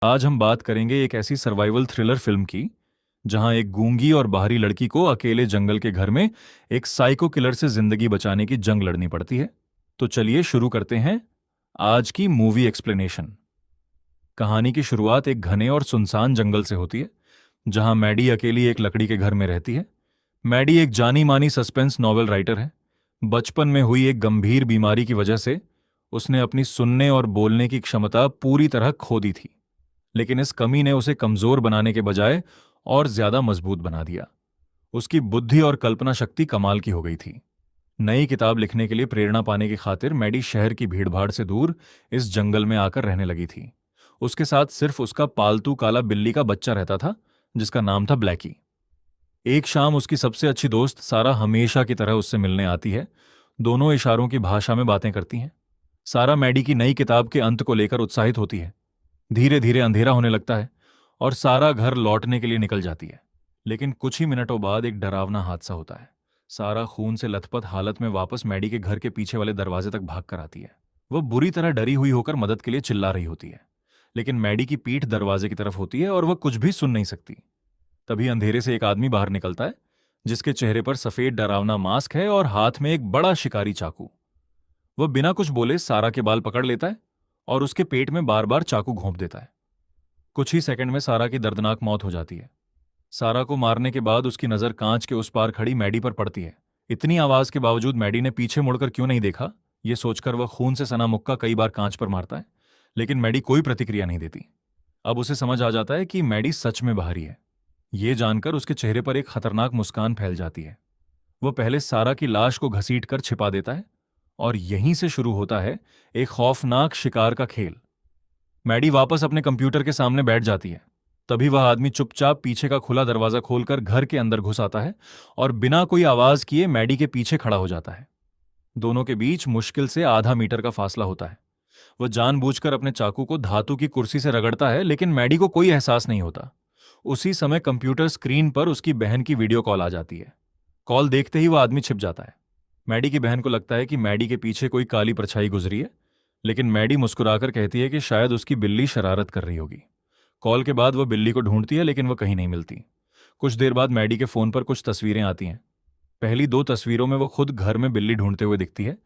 आज हम बात करेंगे एक ऐसी सर्वाइवल थ्रिलर फिल्म की जहां एक गूंगी और बाहरी लड़की को अकेले जंगल के घर में एक साइको किलर से जिंदगी बचाने की जंग लड़नी पड़ती है। तो चलिए शुरू करते हैं आज की मूवी एक्सप्लेनेशन। कहानी की शुरुआत एक घने और सुनसान जंगल से होती है जहां मैडी अकेली एक लकड़ी के घर में रहती है। मैडी एक जानी मानी सस्पेंस नॉवेल राइटर है। बचपन में हुई एक गंभीर बीमारी की वजह से उसने अपनी सुनने और बोलने की क्षमता पूरी तरह खो दी थी, लेकिन इस कमी ने उसे कमजोर बनाने के बजाय और ज्यादा मजबूत बना दिया। उसकी बुद्धि और कल्पना शक्ति कमाल की हो गई थी। नई किताब लिखने के लिए प्रेरणा पाने की खातिर मैडी शहर की भीड़भाड़ से दूर इस जंगल में आकर रहने लगी थी। उसके साथ सिर्फ उसका पालतू काला बिल्ली का बच्चा रहता था, जिसका नाम था ब्लैकी। एक शाम उसकी सबसे अच्छी दोस्त सारा हमेशा की तरह उससे मिलने आती है। दोनों इशारों की भाषा में बातें करती हैं। सारा मैडी की नई किताब के अंत को लेकर उत्साहित होती है। धीरे धीरे अंधेरा होने लगता है और सारा घर लौटने के लिए निकल जाती है। लेकिन कुछ ही मिनटों बाद एक डरावना हादसा होता है। सारा खून से लथपथ हालत में वापस मैडी के घर के पीछे वाले दरवाजे तक भाग कर आती है। वह बुरी तरह डरी हुई होकर मदद के लिए चिल्ला रही होती है, लेकिन मैडी की पीठ दरवाजे की तरफ होती है और वह कुछ भी सुन नहीं सकती। तभी अंधेरे से एक आदमी बाहर निकलता है, जिसके चेहरे पर सफेद डरावना मास्क है और हाथ में एक बड़ा शिकारी चाकू। वह बिना कुछ बोले सारा के बाल पकड़ लेता है और उसके पेट में बार बार चाकू घोंप देता है। कुछ ही सेकंड में सारा की दर्दनाक मौत हो जाती है। सारा को मारने के बाद उसकी नजर कांच के उस पार खड़ी मैडी पर पड़ती है। इतनी आवाज के बावजूद मैडी ने पीछे मुड़कर क्यों नहीं देखा, यह सोचकर वह खून से सना मुक्का कई बार कांच पर मारता है, लेकिन मैडी कोई प्रतिक्रिया नहीं देती। अब उसे समझ आ जाता है कि मैडी सच में बाहरी है। यह जानकर उसके चेहरे पर एक खतरनाक मुस्कान फैल जाती है। वह पहले सारा की लाश को घसीट कर छिपा देता है और यहीं से शुरू होता है एक खौफनाक शिकार का खेल। मैडी वापस अपने कंप्यूटर के सामने बैठ जाती है। तभी वह आदमी चुपचाप पीछे का खुला दरवाजा खोलकर घर के अंदर घुस आता है और बिना कोई आवाज किए मैडी के पीछे खड़ा हो जाता है। दोनों के बीच मुश्किल से आधा मीटर का फासला होता है। वह जानबूझकर अपने चाकू को धातु की कुर्सी से रगड़ता है, लेकिन मैडी को कोई एहसास नहीं होता। उसी समय कंप्यूटर स्क्रीन पर उसकी बहन की वीडियो कॉल आ जाती है। कॉल देखते ही वह आदमी छिप जाता है। मैडी की बहन को लगता है कि मैडी के पीछे कोई काली परछाई गुजरी है, लेकिन मैडी मुस्कुराकर कहती है कि शायद उसकी बिल्ली शरारत कर रही होगी। कॉल के बाद वह बिल्ली को ढूंढती है, लेकिन वह कहीं नहीं मिलती। कुछ देर बाद मैडी के फोन पर कुछ तस्वीरें आती हैं। पहली दो तस्वीरों में वह खुद घर में बिल्ली ढूंढते हुए दिखती है,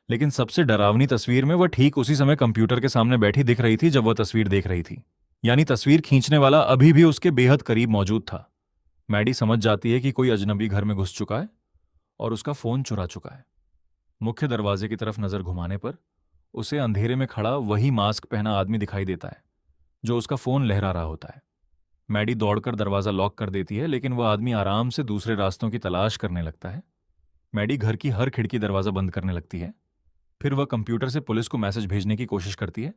लेकिन सबसे डरावनी तस्वीर में वह ठीक उसी समय कंप्यूटर के सामने बैठी दिख रही थी जब वह तस्वीर देख रही थी। यानी तस्वीर खींचने वाला अभी भी उसके बेहद करीब मौजूद था। मैडी समझ जाती है कि कोई अजनबी घर में घुस चुका है और उसका फोन चुरा चुका है। मुख्य दरवाजे की तरफ नजर घुमाने पर उसे अंधेरे में खड़ा वही मास्क पहना आदमी दिखाई देता है जो उसका फोन लहरा रहा होता है। मैडी दौड़कर दरवाजा लॉक कर देती है, लेकिन वह आदमी आराम से दूसरे रास्तों की तलाश करने लगता है। मैडी घर की हर खिड़की दरवाजा बंद करने लगती है। फिर वह कंप्यूटर से पुलिस को मैसेज भेजने की कोशिश करती है,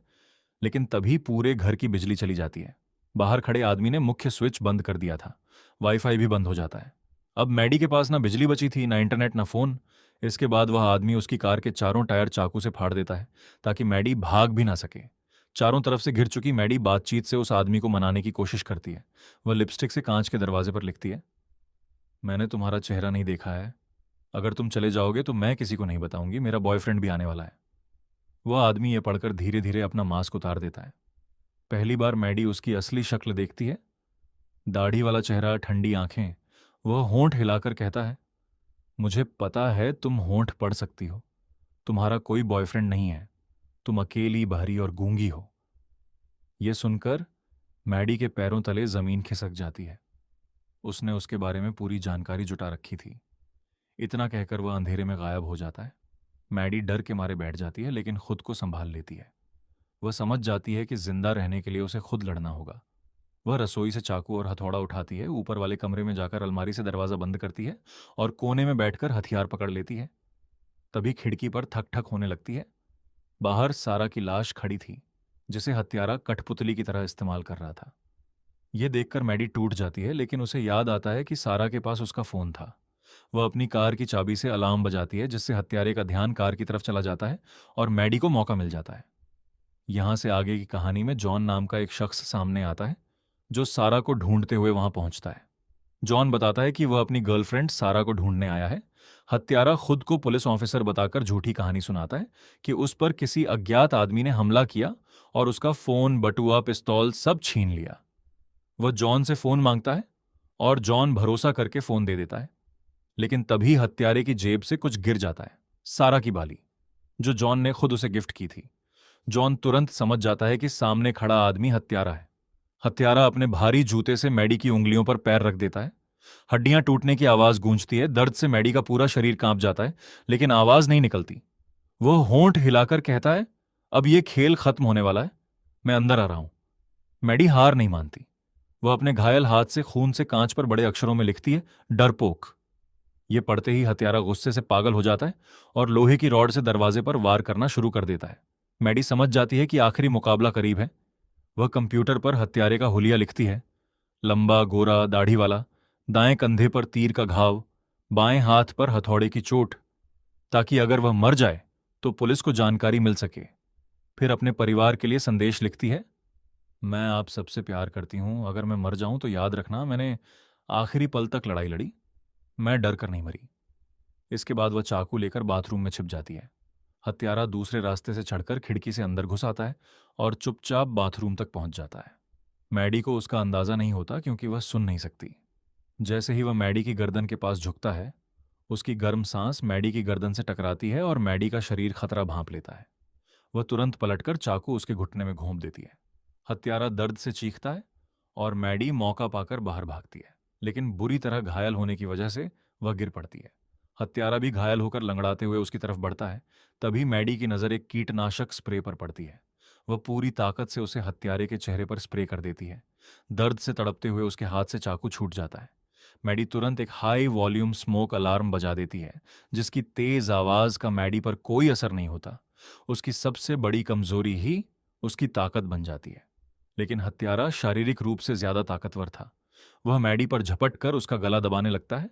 लेकिन तभी पूरे घर की बिजली चली जाती है। बाहर खड़े आदमी ने मुख्य स्विच बंद कर दिया था। वाईफाई भी बंद हो जाता है। अब मैडी के पास ना बिजली बची थी, ना इंटरनेट, ना फोन। इसके बाद वह आदमी उसकी कार के चारों टायर चाकू से फाड़ देता है ताकि मैडी भाग भी ना सके। चारों तरफ से घिर चुकी मैडी बातचीत से उस आदमी को मनाने की कोशिश करती है। वह लिपस्टिक से कांच के दरवाजे पर लिखती है, मैंने तुम्हारा चेहरा नहीं देखा है। अगर तुम चले जाओगे तो मैं किसी को नहीं बताऊंगी, मेरा बॉयफ्रेंड भी आने वाला है। वह आदमी ये पढ़कर धीरे धीरे अपना मास्क उतार देता है। पहली बार मैडी उसकी असली शक्ल देखती है। दाढ़ी वाला चेहरा, ठंडी आंखें। वह होंठ हिलाकर कहता है, मुझे पता है तुम होंठ पढ़ सकती हो। तुम्हारा कोई बॉयफ्रेंड नहीं है। तुम अकेली, बहरी और गूंगी हो। यह सुनकर मैडी के पैरों तले जमीन खिसक जाती है। उसने उसके बारे में पूरी जानकारी जुटा रखी थी। इतना कहकर वह अंधेरे में गायब हो जाता है। मैडी डर के मारे बैठ जाती है, लेकिन खुद को संभाल लेती है। वह समझ जाती है कि जिंदा रहने के लिए उसे खुद लड़ना होगा। वह रसोई से चाकू और हथौड़ा उठाती है, ऊपर वाले कमरे में जाकर अलमारी से दरवाजा बंद करती है और कोने में बैठकर हथियार पकड़ लेती है। तभी खिड़की पर थक थक होने लगती है। बाहर सारा की लाश खड़ी थी, जिसे हत्यारा कठपुतली की तरह इस्तेमाल कर रहा था। यह देखकर मैडी टूट जाती है, लेकिन उसे याद आता है कि सारा के पास उसका फोन था। वह अपनी कार की चाबी से अलार्म बजाती है, जिससे हत्यारे का ध्यान कार की तरफ चला जाता है और मैडी को मौका मिल जाता है। यहां से आगे की कहानी में जॉन नाम का एक शख्स सामने आता है जो सारा को ढूंढते हुए वहां पहुंचता है। जॉन बताता है कि वह अपनी गर्लफ्रेंड सारा को ढूंढने आया है। हत्यारा खुद को पुलिस ऑफिसर बताकर झूठी कहानी सुनाता है कि उस पर किसी अज्ञात आदमी ने हमला किया और उसका फोन, बटुआ, पिस्तौल सब छीन लिया। वह जॉन से फोन मांगता है और जॉन भरोसा करके फोन दे देता है। लेकिन तभी हत्यारे की जेब से कुछ गिर जाता है, सारा की बाली, जो जॉन ने खुद उसे गिफ्ट की थी। जॉन तुरंत समझ जाता है कि सामने खड़ा आदमी हत्यारा है। हत्यारा अपने भारी जूते से मैडी की उंगलियों पर पैर रख देता है। हड्डियां टूटने की आवाज गूंजती है। दर्द से मैडी का पूरा शरीर कांप जाता है, लेकिन आवाज नहीं निकलती। वह होंठ हिलाकर कहता है, अब यह खेल खत्म होने वाला है, मैं अंदर आ रहा हूं। मैडी हार नहीं मानती। वह अपने घायल हाथ से खून से कांच पर बड़े अक्षरों में लिखती है, डरपोक। यह पढ़ते ही हत्यारा गुस्से से पागल हो जाता है और लोहे की रॉड से दरवाजे पर वार करना शुरू कर देता है। मैडी समझ जाती है कि आखिरी मुकाबला करीब है। वह कंप्यूटर पर हत्यारे का हुलिया लिखती है, लंबा, गोरा, दाढ़ी वाला, दाएं कंधे पर तीर का घाव, बाएं हाथ पर हथौड़े की चोट, ताकि अगर वह मर जाए तो पुलिस को जानकारी मिल सके। फिर अपने परिवार के लिए संदेश लिखती है, मैं आप सबसे प्यार करती हूं, अगर मैं मर जाऊं तो याद रखना मैंने आखिरी पल तक लड़ाई लड़ी, मैं डर कर नहीं मरी। इसके बाद वह चाकू लेकर बाथरूम में छिप जाती है। हत्यारा दूसरे रास्ते से चढ़कर खिड़की से अंदर घुस आता है और चुपचाप बाथरूम तक पहुंच जाता है। मैडी को उसका अंदाजा नहीं होता क्योंकि वह सुन नहीं सकती। जैसे ही वह मैडी की गर्दन के पास झुकता है, उसकी गर्म सांस मैडी की गर्दन से टकराती है और मैडी का शरीर खतरा भांप लेता है। वह तुरंत पलटकर चाकू उसके घुटने में घोंप देती है। हत्यारा दर्द से चीखता है और मैडी मौका पाकर बाहर भागती है, लेकिन बुरी तरह घायल होने की वजह से वह गिर पड़ती है। हत्यारा भी घायल होकर लंगड़ाते हुए उसकी तरफ बढ़ता है। तभी मैडी की नजर एक कीटनाशक स्प्रे पर पड़ती है। वह पूरी ताकत से उसे हत्यारे के चेहरे पर स्प्रे कर देती है। दर्द से तड़पते हुए उसके हाथ से चाकू छूट जाता है। मैडी तुरंत एक हाई वॉल्यूम स्मोक अलार्म बजा देती है, जिसकी तेज आवाज का मैडी पर कोई असर नहीं होता। उसकी सबसे बड़ी कमजोरी ही उसकी ताकत बन जाती है। लेकिन हत्यारा शारीरिक रूप से ज्यादा ताकतवर था। वह मैडी पर झपट कर उसका गला दबाने लगता है।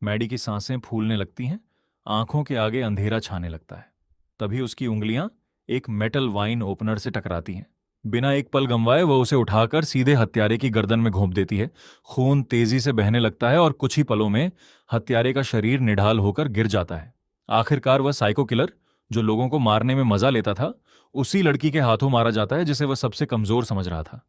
मैडी की सांसें फूलने लगती हैं, आंखों के आगे अंधेरा छाने लगता है। तभी उसकी उंगलियां एक मेटल वाइन ओपनर से टकराती हैं। बिना एक पल गंवाए वह उसे उठाकर सीधे हत्यारे की गर्दन में घोंप देती है। खून तेजी से बहने लगता है और कुछ ही पलों में हत्यारे का शरीर निढाल होकर गिर जाता है। आखिरकार वह साइको किलर, जो लोगों को मारने में मजा लेता था, उसी लड़की के हाथों मारा जाता है जिसे वह सबसे कमजोर समझ रहा था।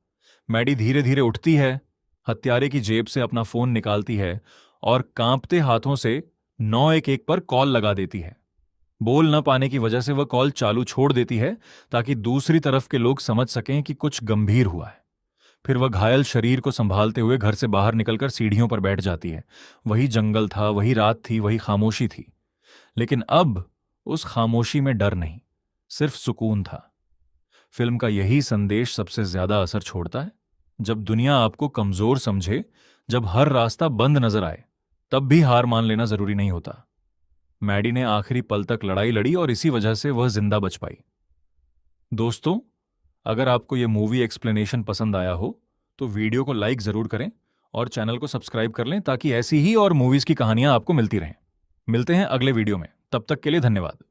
मैडी धीरे धीरे उठती है, हत्यारे की जेब से अपना फोन निकालती है और कांपते हाथों से 911 पर कॉल लगा देती है। बोल न पाने की वजह से वह कॉल चालू छोड़ देती है ताकि दूसरी तरफ के लोग समझ सकें कि कुछ गंभीर हुआ है। फिर वह घायल शरीर को संभालते हुए घर से बाहर निकलकर सीढ़ियों पर बैठ जाती है। वही जंगल था, वही रात थी, वही खामोशी थी। लेकिन अब उस खामोशी में डर नहीं, सिर्फ सुकून था। फिल्म का यही संदेश सबसे ज्यादा असर छोड़ता है। जब दुनिया आपको कमजोर समझे, जब हर रास्ता बंद नजर आए, तब भी हार मान लेना जरूरी नहीं होता। मैडी ने आखिरी पल तक लड़ाई लड़ी और इसी वजह से वह जिंदा बच पाई। दोस्तों, अगर आपको यह मूवी एक्सप्लेनेशन पसंद आया हो तो वीडियो को लाइक जरूर करें और चैनल को सब्सक्राइब कर लें ताकि ऐसी ही और मूवीज की कहानियां आपको मिलती रहें। मिलते हैं अगले वीडियो में, तब तक के लिए धन्यवाद।